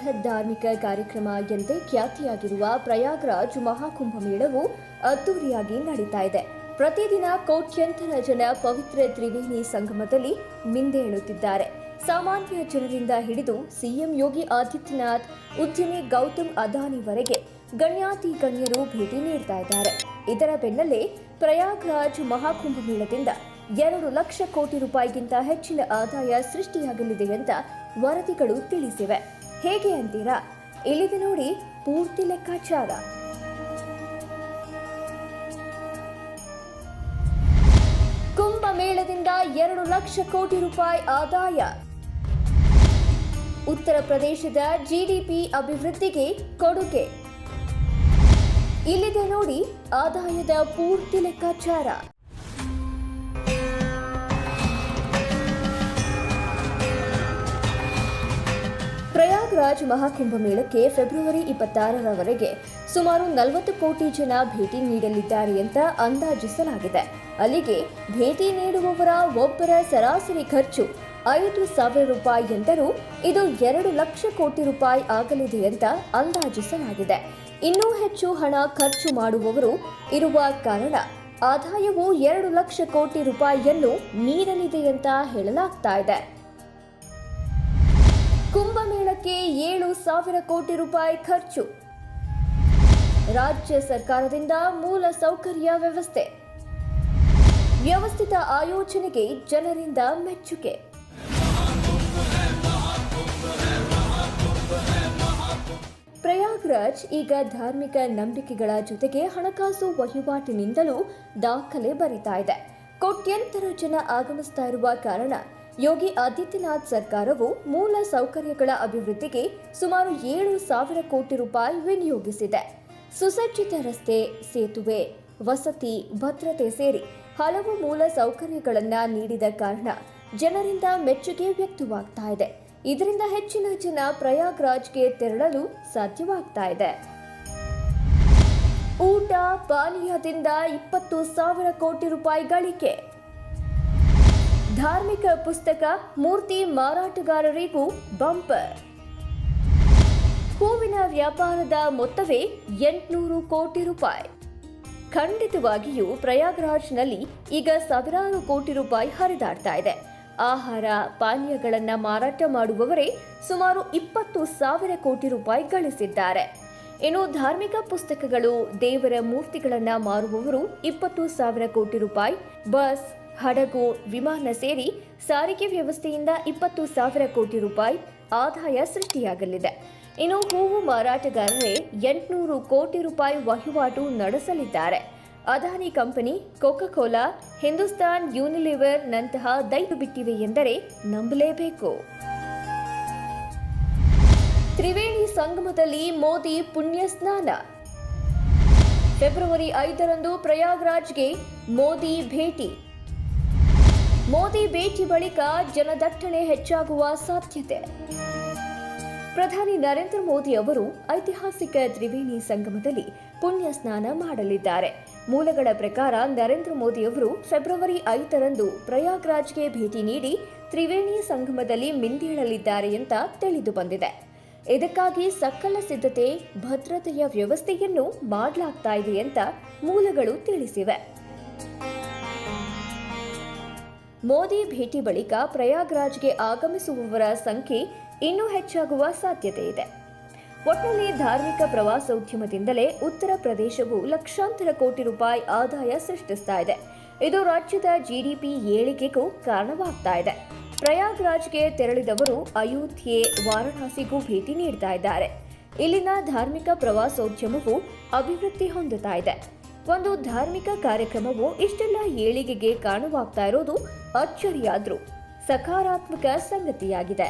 ಬೃಹತ್ ಧಾರ್ಮಿಕ ಕಾರ್ಯಕ್ರಮ ಎಂದೇ ಖ್ಯಾತಿಯಾಗಿರುವ ಪ್ರಯಾಗ್ರಾಜ್ ಮಹಾಕುಂಭಮೇಳವು ಅದ್ದೂರಿಯಾಗಿ ನಡೀತಾ ಇದೆ. ಪ್ರತಿದಿನ ಕೋಟ್ಯಂತರ ಜನ ಪವಿತ್ರ ತ್ರಿವೇಣಿ ಸಂಗಮದಲ್ಲಿ ಮಿಂದೇಳುತ್ತಿದ್ದಾರೆ. ಸಾಮಾನ್ಯ ಜನರಿಂದ ಹಿಡಿದು ಸಿಎಂ ಯೋಗಿ ಆದಿತ್ಯನಾಥ್, ಉದ್ಯಮಿ ಗೌತಮ್ ಅದಾನಿವರೆಗೆ ಗಣ್ಯಾತಿ ಗಣ್ಯರು ಭೇಟಿ ನೀಡ್ತಾ ಇದ್ದಾರೆ. ಇದರ ಬೆನ್ನಲ್ಲೇ ಪ್ರಯಾಗ್ರಾಜ್ ಮಹಾಕುಂಭಮೇಳದಿಂದ 2 ಲಕ್ಷ ಕೋಟಿ ರೂಪಾಯಿಗಿಂತ ಹೆಚ್ಚಿನ ಆದಾಯ ಸೃಷ್ಟಿಯಾಗಲಿದೆ ಅಂತ ವರದಿಗಳು ತಿಳಿಸಿವೆ. ಹೇಗೆ ಅಂತೀರಾ? ಇಲ್ಲಿದೆ ನೋಡಿ ಪೂರ್ತಿ ಲೆಕ್ಕಾಚಾರ. ಕುಂಭಮೇಳದಿಂದ 2 ಲಕ್ಷ ಕೋಟಿ ರೂಪಾಯಿ ಆದಾಯ. ಉತ್ತರ ಪ್ರದೇಶದ ಜಿಡಿಪಿ ಅಭಿವೃದ್ಧಿಗೆ ಕೊಡುಗೆ. ಇಲ್ಲಿದೆ ನೋಡಿ ಆದಾಯದ ಪೂರ್ತಿ ಲೆಕ್ಕಾಚಾರ. ಪ್ರಯಾಗ್ರಾಜ್ ಮಹಾಕುಂಭಮೇಳಕ್ಕೆ ಫೆಬ್ರವರಿ 26ರವರೆಗೆ ಸುಮಾರು 40 ಕೋಟಿ ಜನ ಭೇಟಿ ನೀಡಲಿದ್ದಾರೆ ಅಂತ ಅಂದಾಜಿಸಲಾಗಿದೆ. ಅಲ್ಲಿಗೆ ಭೇಟಿ ನೀಡುವವರ ಒಬ್ಬರ ಸರಾಸರಿ ಖರ್ಚು 5,000 ರೂಪಾಯಿ ಎಂದರೂ ಇದು 2 ಲಕ್ಷ ಕೋಟಿ ರೂಪಾಯಿ ಆಗಲಿದೆ ಅಂತ ಅಂದಾಜಿಸಲಾಗಿದೆ. ಇನ್ನೂ ಹೆಚ್ಚು ಹಣ ಖರ್ಚು ಮಾಡುವವರು ಇರುವ ಕಾರಣ ಆದಾಯವು 2 ಲಕ್ಷ ಕೋಟಿ ರೂಪಾಯಿಯನ್ನು ಮೀರಲಿದೆ ಅಂತ ಹೇಳಲಾಗ್ತಾ ಇದೆ. ಕುಂಭಮೇಳಕ್ಕೆ 7,000 ಕೋಟಿ ರೂಪಾಯಿ ಖರ್ಚು. ರಾಜ್ಯ ಸರ್ಕಾರದಿಂದ ಮೂಲ ಸೌಕರ್ಯ ವ್ಯವಸ್ಥೆ. ವ್ಯವಸ್ಥಿತ ಆಯೋಜನೆಗೆ ಜನರಿಂದ ಮೆಚ್ಚುಗೆ. ಪ್ರಯಾಗ್ರಾಜ್ ಈಗ ಧಾರ್ಮಿಕ ನಂಬಿಕೆಗಳ ಜೊತೆಗೆ ಹಣಕಾಸು ವಹಿವಾಟಿನಿಂದಲೂ ದಾಖಲೆ ಬರಿತಾ ಇದೆ. ಕೋಟ್ಯಂತರ ಜನ ಆಗಮಿಸ್ತಾ ಇರುವ ಕಾರಣ ಯೋಗಿ ಆದಿತ್ಯನಾಥ್ ಸರ್ಕಾರವು ಮೂಲ ಸೌಕರ್ಯಗಳ ಅಭಿವೃದ್ಧಿಗೆ ಸುಮಾರು 7,000 ಕೋಟಿ ರೂಪಾಯಿ ವಿನಿಯೋಗಿಸಿದೆ. ಸುಸಜ್ಜಿತ ರಸ್ತೆ, ಸೇತುವೆ, ವಸತಿ, ಭದ್ರತೆ ಸೇರಿ ಹಲವು ಮೂಲ ಸೌಕರ್ಯಗಳನ್ನ ನೀಡಿದ ಕಾರಣ ಜನರಿಂದ ಮೆಚ್ಚುಗೆ ವ್ಯಕ್ತವಾಗ್ತಾ ಇದೆ. ಇದರಿಂದ ಹೆಚ್ಚಿನ ಜನ ಪ್ರಯಾಗ್ರಾಜ್ಗೆ ತೆರಳಲು ಸಾಧ್ಯವಾಗ್ತಾ ಇದೆ. ಊಟ ಪಾನೀಯದಿಂದ 20,000 ಕೋಟಿ ರೂಪಾಯಿ ಗಳಿಕೆ. ಧಾರ್ಮಿಕ ಪುಸ್ತಕ, ಮೂರ್ತಿ ಮಾರಾಟಗಾರರಿಗೂ ಬಂಪರ್. ಹೂವಿನ ವ್ಯಾಪಾರದ ಮೊತ್ತವೇ 800 ಕೋಟಿ ರೂಪಾಯಿ. ಖಂಡಿತವಾಗಿಯೂ ಪ್ರಯಾಗ್ರಾಜ್ನಲ್ಲಿ ಈಗ ಸಾವಿರಾರು ಕೋಟಿ ರೂಪಾಯಿ ಹರಿದಾಡ್ತಾ ಇದೆ. ಆಹಾರ ಪಾನೀಯಗಳನ್ನು ಮಾರಾಟ ಮಾಡುವವರೇ ಸುಮಾರು 20,000 ಕೋಟಿ ರೂಪಾಯಿ ಗಳಿಸಿದ್ದಾರೆ. ಇನ್ನು ಧಾರ್ಮಿಕ ಪುಸ್ತಕಗಳು, ದೇವರ ಮೂರ್ತಿಗಳನ್ನು ಮಾರುವವರು 20,000 ಕೋಟಿ ರೂಪಾಯಿ. ಬಸ್, ಹಡಗು, ವಿಮಾನ ಸೇರಿ ಸಾರಿಗೆ ವ್ಯವಸ್ಥೆಯಿಂದ 20,000 ಕೋಟಿ ರೂಪಾಯಿ ಆದಾಯ ಸೃಷ್ಟಿಯಾಗಲಿದೆ. ಇನ್ನು ಹೂವು ಮಾರಾಟಗಾರರೇ 800 ಕೋಟಿ ರೂಪಾಯಿ ವಹಿವಾಟು ನಡೆಸಲಿದ್ದಾರೆ. Adani company, Coca-Cola, Hindustan Unilever ನಂತಹ ದೈವ ಬಿಟ್ಟಿವೆ ಎಂದರೆ ನಂಬಲೇಬೇಕು. ತ್ರಿವೇಣಿ ಸಂಗಮದಲ್ಲಿ ಮೋದಿ ಪುಣ್ಯ ಸ್ನಾನ. ಫೆಬ್ರವರಿ 5ರಂದು ಪ್ರಯಾಗ್ರಾಜ್ಗೆ ಮೋದಿ ಭೇಟಿ. ಮೋದಿ ಭೇಟಿ ಬಳಿಕ ಜನದಟ್ಟಣೆ ಹೆಚ್ಚಾಗುವ ಸಾಧ್ಯತೆ. ಪ್ರಧಾನಿ ನರೇಂದ್ರ ಮೋದಿ ಅವರು ಐತಿಹಾಸಿಕ ತ್ರಿವೇಣಿ ಸಂಗಮದಲ್ಲಿ ಪುಣ್ಯ ಸ್ನಾನ ಮಾಡಲಿದ್ದಾರೆ. ಮೂಲಗಳ ಪ್ರಕಾರ ನರೇಂದ್ರ ಮೋದಿ ಅವರು ಫೆಬ್ರವರಿ 5ರಂದು ಪ್ರಯಾಗ್ರಾಜ್ಗೆ ಭೇಟಿ ನೀಡಿ ತ್ರಿವೇಣಿ ಸಂಗಮದಲ್ಲಿ ಮಿಂದೇಳಲಿದ್ದಾರೆ ಅಂತ ತಿಳಿದು ಬಂದಿದೆ. ಇದಕ್ಕಾಗಿ ಸಕಲ ಸಿದ್ಧತೆ, ಭದ್ರತೆಯ ವ್ಯವಸ್ಥೆಯನ್ನು ಮಾಡಲಾಗ್ತಾ ಇದೆ ಅಂತ ಮೂಲಗಳು ತಿಳಿಸಿವೆ. ಮೋದಿ ಭೇಟಿ ಬಳಿಕ ಪ್ರಯಾಗ್ರಾಜ್ಗೆ ಆಗಮಿಸುವವರ ಸಂಖ್ಯೆ ಇನ್ನೂ ಹೆಚ್ಚಾಗುವ ಸಾಧ್ಯತೆ ಇದೆ. ಒಟ್ಟಿನಲ್ಲಿ ಧಾರ್ಮಿಕ ಪ್ರವಾಸೋದ್ಯಮದಿಂದಲೇ ಉತ್ತರ ಪ್ರದೇಶವು ಲಕ್ಷಾಂತರ ಕೋಟಿ ರೂಪಾಯಿ ಆದಾಯ ಸೃಷ್ಟಿಸ್ತಾ ಇದೆ. ಇದು ರಾಜ್ಯದ ಜಿಡಿಪಿ ಏಳಿಗೆಗೂ ಕಾರಣವಾಗ್ತಾ ಇದೆ. ಪ್ರಯಾಗ್ರಾಜ್ಗೆ ತೆರಳಿದವರು ಅಯೋಧ್ಯೆ, ವಾರಣಾಸಿಗೂ ಭೇಟಿ ನೀಡ್ತಾ ಇದ್ದಾರೆ. ಇಲ್ಲಿನ ಧಾರ್ಮಿಕ ಪ್ರವಾಸೋದ್ಯಮವು ಅಭಿವೃದ್ಧಿ ಹೊಂದುತ್ತಾ ಇದೆ. ಒಂದು ಧಾರ್ಮಿಕ ಕಾರ್ಯಕ್ರಮವು ಇಷ್ಟೆಲ್ಲ ಏಳಿಗೆಗೆ ಕಾರಣವಾಗ್ತಾ ಇರೋದು ಅಚ್ಚರಿಯಾದ್ರೂ ಸಕಾರಾತ್ಮಕ ಸಂಗತಿಯಾಗಿದೆ.